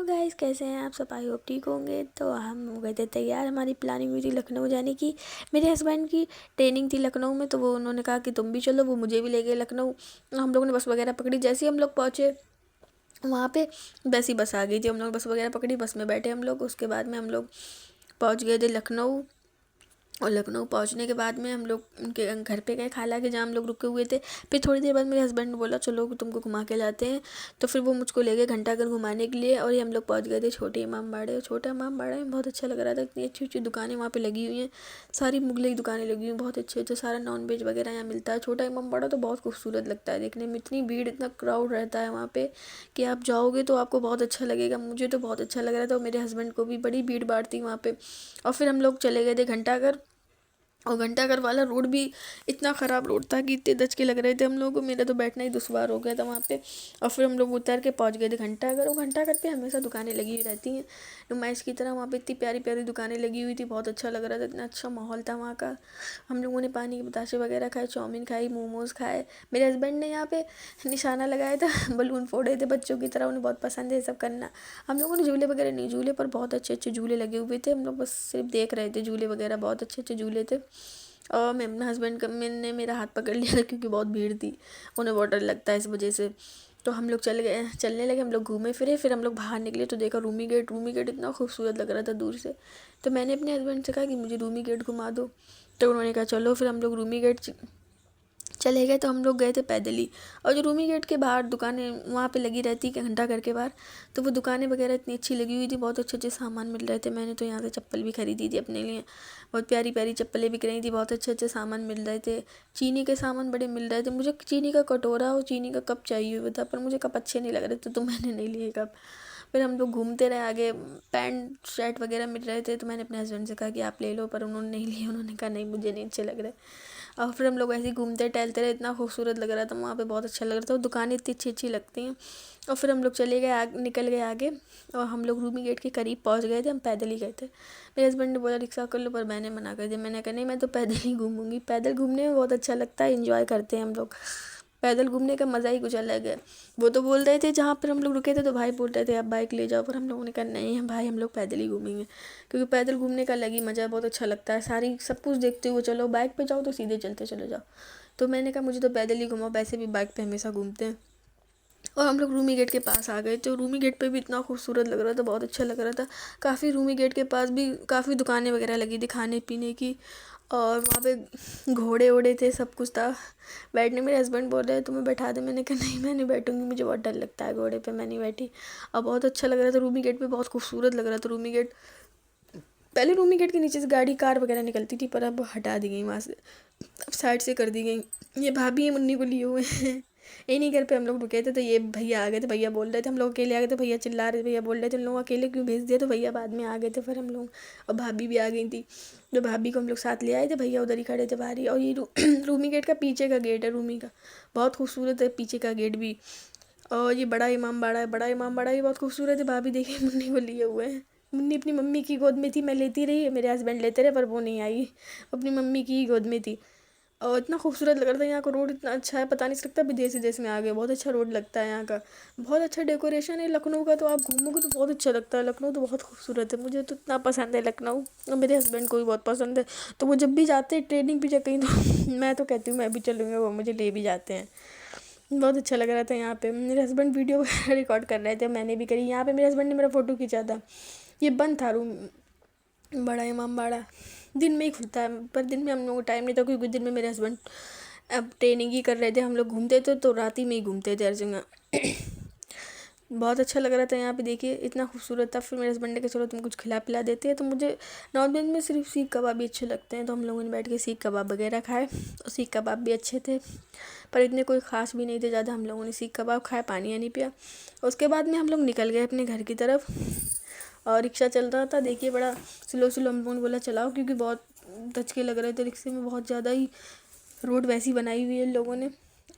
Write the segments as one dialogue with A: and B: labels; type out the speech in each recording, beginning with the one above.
A: Hello guys, कैसे हैं आप सब? आई होप ठीक होंगे। तो हम हो गए थे तैयार। हमारी प्लानिंग हुई थी लखनऊ जाने की। मेरे हस्बैंड की ट्रेनिंग थी लखनऊ में, तो वो उन्होंने कहा कि तुम भी चलो। वो मुझे भी ले गए लखनऊ। हम लोगों ने बस वगैरह पकड़ी। जैसे ही हम लोग पहुँचे वहाँ पे वैसी बस आ गई थी। हम लोग बस वगैरह पकड़ी, बस में बैठे हम लोग। उसके बाद में हम लोग पहुँच गए थे लखनऊ। और लखनऊ पहुंचने के बाद में हम लोग उनके घर पे गए, खाला के जहाँ हम लोग रुके हुए थे। फिर थोड़ी देर बाद मेरे हस्बैंड ने बोला चलो तुमको घुमा के लाते हैं। तो फिर वो मुझको ले गए घंटाघर घुमाने के लिए। और ये हम लोग पहुंच गए थे छोटे इमाम बाड़े। छोटा इमाम बाड़ा में बहुत अच्छा लग रहा था। इतनी अच्छी अच्छी दुकानें वहाँ पे लगी हुई हैं। सारी मुगलई दुकानें लगी हुई हैं, बहुत अच्छे अच्छे। सारा नॉन वेज वगैरह यहाँ मिलता है। छोटा इमाम बाड़ा तो बहुत खूबसूरत लगता है देखने में। इतनी भीड़, इतना क्राउड रहता है वहाँ पे कि आप जाओगे तो आपको बहुत अच्छा लगेगा। मुझे तो बहुत अच्छा लग रहा था और मेरे हस्बैंड को भी। बड़ी भीड़ भाड़ थी वहाँ पे। और फिर हम लोग चले गए थे घंटाघर। और घंटाघर वाला रोड भी इतना ख़राब रोड था कि इतने दचके लग रहे थे हम लोगों को। मेरा तो बैठना ही दुश्वार हो गया था वहाँ पे। और फिर हम लोग उतर के पहुँच गए थे घंटाघर। और घंटाघर पे हमेशा दुकानें लगी हुई रहती हैं नुमाइश की तरह। वहाँ पे इतनी प्यारी प्यारी दुकानें लगी हुई थी, बहुत अच्छा लग रहा था। इतना अच्छा माहौल था वहाँ का। हम लोगों ने पानी के बताशे वगैरह खाए, चाउमीन खाई, मोमोज़ खाए। मेरे हस्बैंड ने यहाँ पे निशाना लगाया था, बलून फोड़े थे बच्चों की तरह। उन्हें बहुत पसंद है ये सब करना। हम लोगों ने झूले वगैरह नहीं झूले, पर बहुत अच्छे अच्छे झूले लगे हुए थे। हम लोग बस सिर्फ देख रहे थे झूले वगैरह, बहुत अच्छे अच्छे झूले थे। और मैं अपने हस्बैंड का मैंने मेरा हाथ पकड़ लिया था क्योंकि बहुत भीड़ थी, उन्हें बहुत डर लगता है इस वजह से। तो हम लोग चलने लगे। हम लोग घूमे फिरे। फिर हम लोग बाहर निकले तो देखा रूमी गेट। रूमी गेट इतना खूबसूरत लग रहा था दूर से। तो मैंने अपने हस्बैंड से कहा कि मुझे रूमी गेट घुमा दो। तो उन्होंने कहा चलो। फिर हम लोग रूमी गेट चले गए। तो हम लोग गए थे पैदल ही। और जो रूमी गेट के बाहर दुकानें वहाँ पे लगी रहती है घंटाघर के बाहर, तो वो दुकानें वगैरह इतनी अच्छी लगी हुई थी। बहुत अच्छे अच्छे सामान मिल रहे थे। मैंने तो यहाँ से चप्पल भी खरीदी थी अपने लिए। बहुत प्यारी प्यारी चप्पलें बिक रही थी। बहुत अच्छे अच्छे सामान मिल रहे थे। चीनी के सामान बड़े मिल रहे थे। मुझे चीनी का कटोरा और चीनी का कप चाहिए हुआ था, पर मुझे कप अच्छे नहीं लग रहे थे, तो मैंने नहीं लिए कप। फिर हम लोग घूमते रहे आगे। पैंट शर्ट वगैरह मिल रहे थे, तो मैंने अपने हस्बैंड से कहा कि आप ले लो, पर उन्होंने नहीं लिए। उन्होंने कहा नहीं, मुझे नहीं अच्छे लग रहे। और फिर हम लोग ऐसे ही घूमते टहलते रहे। इतना खूबसूरत लग रहा था वहाँ पे, बहुत अच्छा लग रहा था। और दुकानें इतनी अच्छी अच्छी लगती हैं। और फिर हम लोग चले गए निकल गए आगे। और हम लोग रूमी गेट के करीब पहुँच गए थे। हम पैदल ही गए थे। मेरे हस्बैंड ने बोला रिक्शा कर लो, पर मैंने मना कर दिया। मैंने कहा नहीं, मैं तो पैदल ही घूमूंगी। पैदल घूमने में बहुत अच्छा लगता है, इंजॉय करते हैं हम लोग। पैदल घूमने का मज़ा ही कुछ अलग है। वो तो बोल रहे थे जहाँ पर हम लोग रुके थे, तो भाई बोल रहे थे आप बाइक ले जाओ, पर हम लोगों ने कहा नहीं है भाई, हम लोग पैदल ही घूमेंगे। क्योंकि पैदल घूमने का अलग ही मज़ा है, बहुत अच्छा लगता है। सारी सब कुछ देखते हुए चलो। बाइक पे जाओ तो सीधे चलते चले जाओ। तो मैंने कहा मुझे तो पैदल ही घुमाओ, वैसे भी बाइक पे हमेशा घूमते हैं। और हम लोग रूमी गेट के पास आ गए। तो रूमी गेट पे भी इतना खूबसूरत लग रहा था, बहुत अच्छा लग रहा था। काफ़ी रूमी गेट के पास भी काफ़ी दुकानें वगैरह लगी थी खाने पीने की। और वहाँ पे घोड़े वोड़े थे, सब कुछ था बैठने। मेरे हस्बैंड बोल रहे तुम्हें बैठा दे। मैंने कहा नहीं, मैं नहीं बैठूंगी, मुझे बहुत डर लगता है घोड़े पे। मैं नहीं बैठी। और बहुत अच्छा लग रहा था रूमी गेट पे, बहुत खूबसूरत लग रहा था रूमी गेट। पहले रूमी गेट के नीचे से गाड़ी कार वगैरह निकलती थी, पर अब हटा दी गई वहाँ से, अब साइड से कर दी गई। ये भाभी है मुन्नी को लिए हुए हैं। इन्हीं घर पे हम लोग रुके थे। तो ये भैया आ गए थे। भैया बोल रहे थे हम लोग अकेले आ गए थे। भैया चिल्ला रहे थे। भैया बोल रहे थे उन लोग अकेले क्यों भेज दिया, तो भैया बाद में आ गए थे फिर हम लोग। और भाभी भी आ गई थी। तो भाभी को हम लोग साथ ले आए थे। भैया उधर ही खड़े थे बाहर ही। और ये रूमी गेट का पीछे का गेट है रूमी का, बहुत खूबसूरत है पीछे का गेट भी। और ये बड़ा इमाम बाड़ा है। बड़ा इमाम बाड़ा भी बहुत खूबसूरत है। भाभी देखिए मुन्नी को लिए हुए हैं। मुन्नी अपनी मम्मी की गोद में थी, मैं लेती रही, मेरे हस्बैंड लेते रहे, पर वो नहीं आई, अपनी मम्मी की ही गोद में थी। और इतना खूबसूरत लग रहा था। यहाँ का रोड इतना अच्छा है, पता नहीं लगता विदेश विदेश में आ गए। बहुत अच्छा रोड लगता है यहाँ का। बहुत अच्छा डेकोरेशन है लखनऊ का। तो आप घूमोगे तो बहुत अच्छा लगता है। लखनऊ तो बहुत खूबसूरत है। मुझे तो इतना पसंद है लखनऊ, और मेरे हस्बैंड को भी बहुत पसंद है। तो वो जब भी जाते हैं ट्रेनिंग भी कहीं, तो मैं तो कहती हूँ मैं भी चलूँगा, वो मुझे ले भी जाते हैं। बहुत अच्छा लग रहा था यहाँ पे। मेरे हस्बैंड वीडियो रिकॉर्ड कर रहे थे, मैंने भी करी। यहाँ पे मेरे हस्बैंड ने मेरा फ़ोटो खींचा था। ये बंद था रूम, बड़ा इमाम बाड़ा। दिन में ही खुलता है, पर दिन में हम लोगों को टाइम नहीं था, क्योंकि दिन में मेरे हस्बैंड अब ट्रेनिंग ही कर रहे थे। हम लोग घूमते थे तो रात ही में ही घूमते थे हर जगह। बहुत अच्छा लग रहा था यहाँ पे। देखिए इतना खूबसूरत था। फिर मेरे हस्बैंड ने कहा चलो तुम कुछ खिला पिला देते हैं। तो मुझे नॉन वेज में सिर्फ सीख कबाब भी अच्छे लगते हैं। तो हम लोगों ने बैठ के सीख कबाब वगैरह खाए। और सीख कबाब भी अच्छे थे, पर इतने कोई ख़ास भी नहीं थे ज़्यादा। हम लोगों ने सीख कबाब खाए, पानी वानी पिया। उसके बाद में हम लोग निकल गए अपने घर की तरफ। और रिक्शा चल रहा था, देखिए बड़ा स्लो स्लो। हम लोगों ने बोला चलाओ, क्योंकि बहुत धचके लग रहे थे रिक्शे में, बहुत ज़्यादा ही। रोड वैसी बनाई हुई है इन लोगों ने।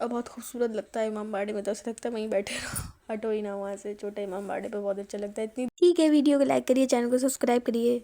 A: और बहुत खूबसूरत लगता है इमाम बाड़े में, तो ऐसा लगता है वहीं बैठे रहो, हटो ही ना वहाँ से। छोटे इमाम बाड़े पे बहुत अच्छा लगता है। इतनी ठीक है। वीडियो को लाइक करिए, चैनल को सब्सक्राइब करिए।